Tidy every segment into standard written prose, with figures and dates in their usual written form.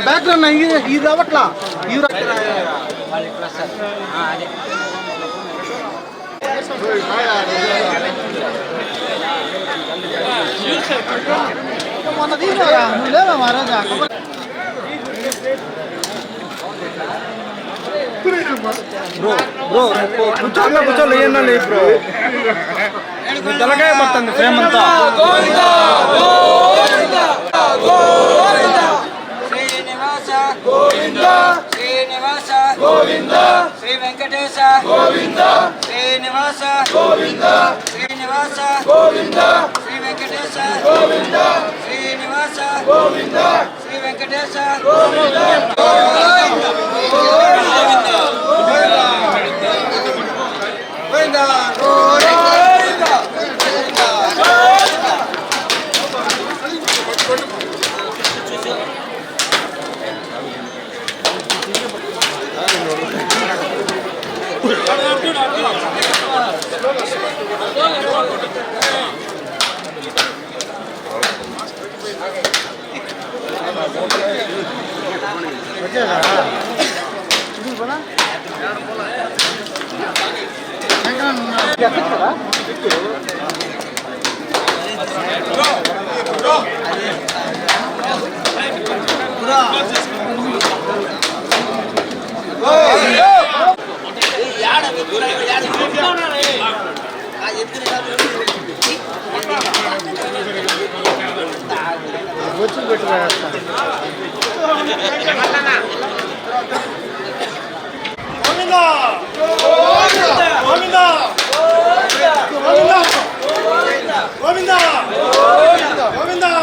Background ఇది రావట్లా మొన్న తీసారా నువ్వు లేవా మహారాజా బ్రో బ్రో కూర్చోలే బ్రో తలకాయ పడుతుంది ఫ్రేమ్ అంతా శ్రీనివాస గోవింద శ్రీ వెంకటేశ గోవింద శ్రీనివాస గోవింద శ్రీనివాస గోవింద శ్రీ వెంకటేశ గోవింద శ్రీనివాస గోవింద శ్రీ వెంకటేశ గోవింద వచ్చి పెట్టుకో గోవింద గోవింద గోవింద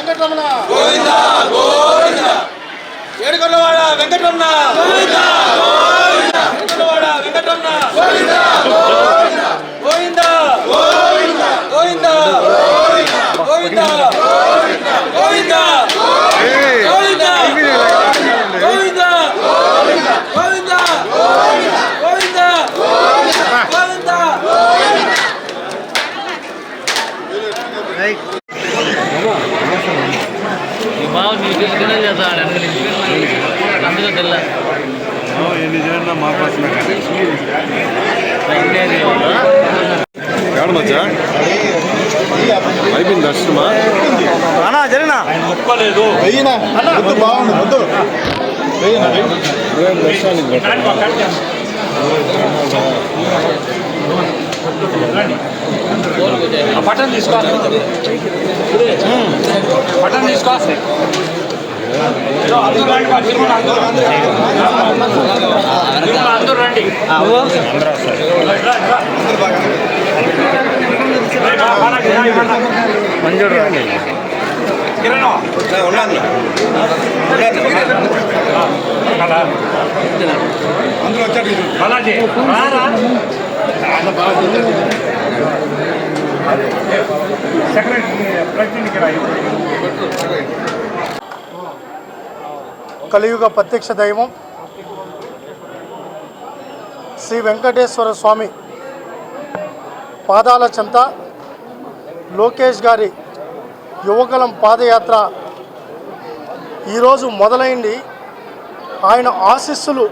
గోవింద గోవింద ఏడుకొండవాడ వెంకటరమణ ఏడుకొండవాడ వెంకటరమణ గోవింద గోవింద గోవింద గోవింద గోవింద గోవింద గోవింద గోవింద గోవింద గోవింద బాబు నీకు ఇక్కడే చేస్తాడు అందులో తెల్ల ఎన్ని చేయండి మా కోసం ఏడమచ్చా అయిపోయింది దర్శనమా అన్నా జరిగినా ఒప్పలేదు వెయ్యినా వద్దు బాగుంది వద్దు వెయ్యినా దర్శనానికి పట్టణం తీసుకోవాలి పట్టణం తీసుకోవాలి అందరూ రండి మంజూరు రండి అందరూ వచ్చాడు సెక్రటరీ ప్రెసిడెంట్కి రాయి కలియుగ ప్రత్యక్ష దైవం శ్రీ వెంకటేశ్వర స్వామి పాదాల చెంత లోకేష్ గారి యువగలం పాదయాత్ర ఈరోజు మొదలైంది. ఆయన ఆశీస్సులు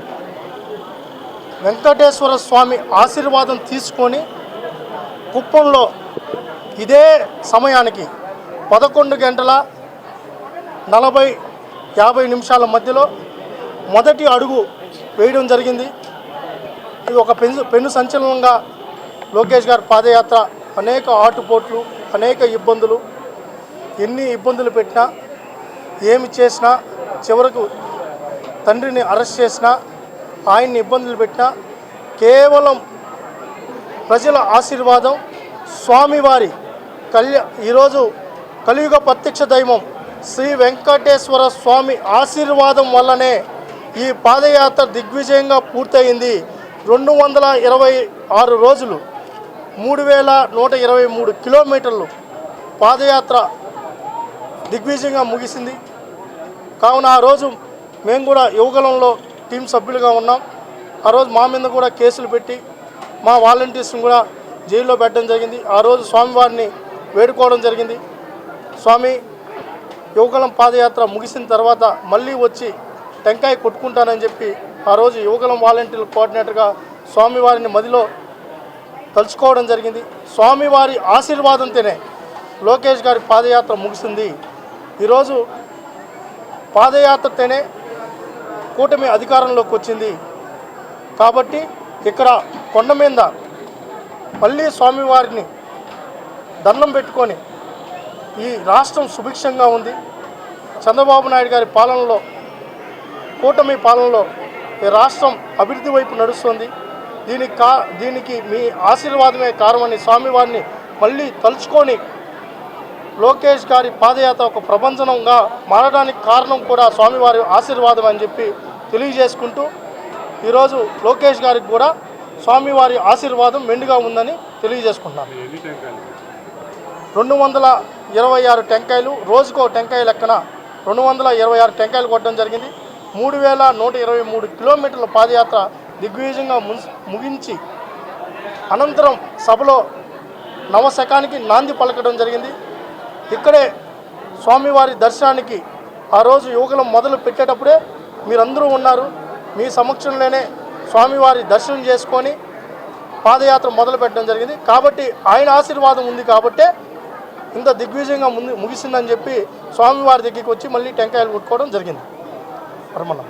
వెంకటేశ్వర స్వామి ఆశీర్వాదం తీసుకొని కుప్పంలో ఇదే సమయానికి 11:40-50 మధ్యలో మొదటి అడుగు వేయడం జరిగింది. ఇది ఒక పెను సంచలనంగా లోకేష్ గారి పాదయాత్ర అనేక ఆటుపోట్లు, అనేక ఇబ్బందులు, ఎన్ని ఇబ్బందులు పెట్టినా, ఏమి చేసినా, చివరకు తండ్రిని అరెస్ట్ చేసినా, ఆయన్ని ఇబ్బందులు పెట్టినా కేవలం ప్రజల ఆశీర్వాదం, స్వామివారి ఈరోజు కలియుగ ప్రత్యక్ష దైవం శ్రీ వెంకటేశ్వర స్వామి ఆశీర్వాదం వల్లనే ఈ పాదయాత్ర దిగ్విజయంగా పూర్తయింది. 226 రోజులు 3123 కిలోమీటర్లు పాదయాత్ర దిగ్విజయంగా ముగిసింది. కావున ఆ రోజు మేము కూడా యువగలంలో టీం సభ్యులుగా ఉన్నాం. ఆ రోజు మా మీద కూడా కేసులు పెట్టి మా వాలంటీర్స్ని కూడా జైల్లో పెట్టడం జరిగింది. ఆ రోజు స్వామివారిని వేడుకోవడం జరిగింది. స్వామి, యువగలం పాదయాత్ర ముగిసిన తర్వాత మళ్ళీ వచ్చి టెంకాయ కొట్టుకుంటానని చెప్పి ఆ రోజు యువగలం వాలంటీర్ల కోఆర్డినేటర్గా స్వామివారిని మదిలో తలుచుకోవడం జరిగింది. స్వామివారి ఆశీర్వాదంతోనే లోకేష్ గారి పాదయాత్ర ముగిసింది. ఈరోజు పాదయాత్రతోనే కూటమి అధికారంలోకి వచ్చింది. కాబట్టి ఇక్కడ కొండ మీద మళ్ళీ స్వామివారిని దండం పెట్టుకొని ఈ రాష్ట్రం సుభిక్షంగా ఉంది. చంద్రబాబు నాయుడు గారి పాలనలో, కూటమి పాలనలో ఈ రాష్ట్రం అభివృద్ధి వైపు నడుస్తుంది. దీనికి మీ ఆశీర్వాదమే కారణమని స్వామివారిని మళ్ళీ తలుచుకొని లోకేష్ గారి పాదయాత్ర ఒక ప్రభంజనంగా మారడానికి కారణం కూడా స్వామివారి ఆశీర్వాదం అని చెప్పి తెలియజేసుకుంటూ ఈరోజు లోకేష్ గారికి కూడా స్వామివారి ఆశీర్వాదం మెండుగా ఉందని తెలియజేసుకుంటున్నాను. 226 టెంకాయలు, రోజుకో టెంకాయ లెక్కన 226 టెంకాయలు కొట్టడం జరిగింది. 3123 కిలోమీటర్ల పాదయాత్ర దిగ్విజయంగా ముగించి అనంతరం సభలో నవశకానికి నాంది పలకడం జరిగింది. ఇక్కడే స్వామివారి దర్శనానికి ఆ రోజు యువకులం మొదలు పెట్టేటప్పుడే మీరందరూ ఉన్నారు. మీ సమక్షంలోనే స్వామివారి దర్శనం చేసుకొని పాదయాత్ర మొదలు పెట్టడం జరిగింది. కాబట్టి ఆయన ఆశీర్వాదం ఉంది కాబట్టే ఇంత దిగ్విజయంగా ముగిసిందని చెప్పి స్వామివారి దగ్గరికి వచ్చి మళ్ళీ టెంకాయలు కొట్టుకోవడం జరిగింది. పరమన్న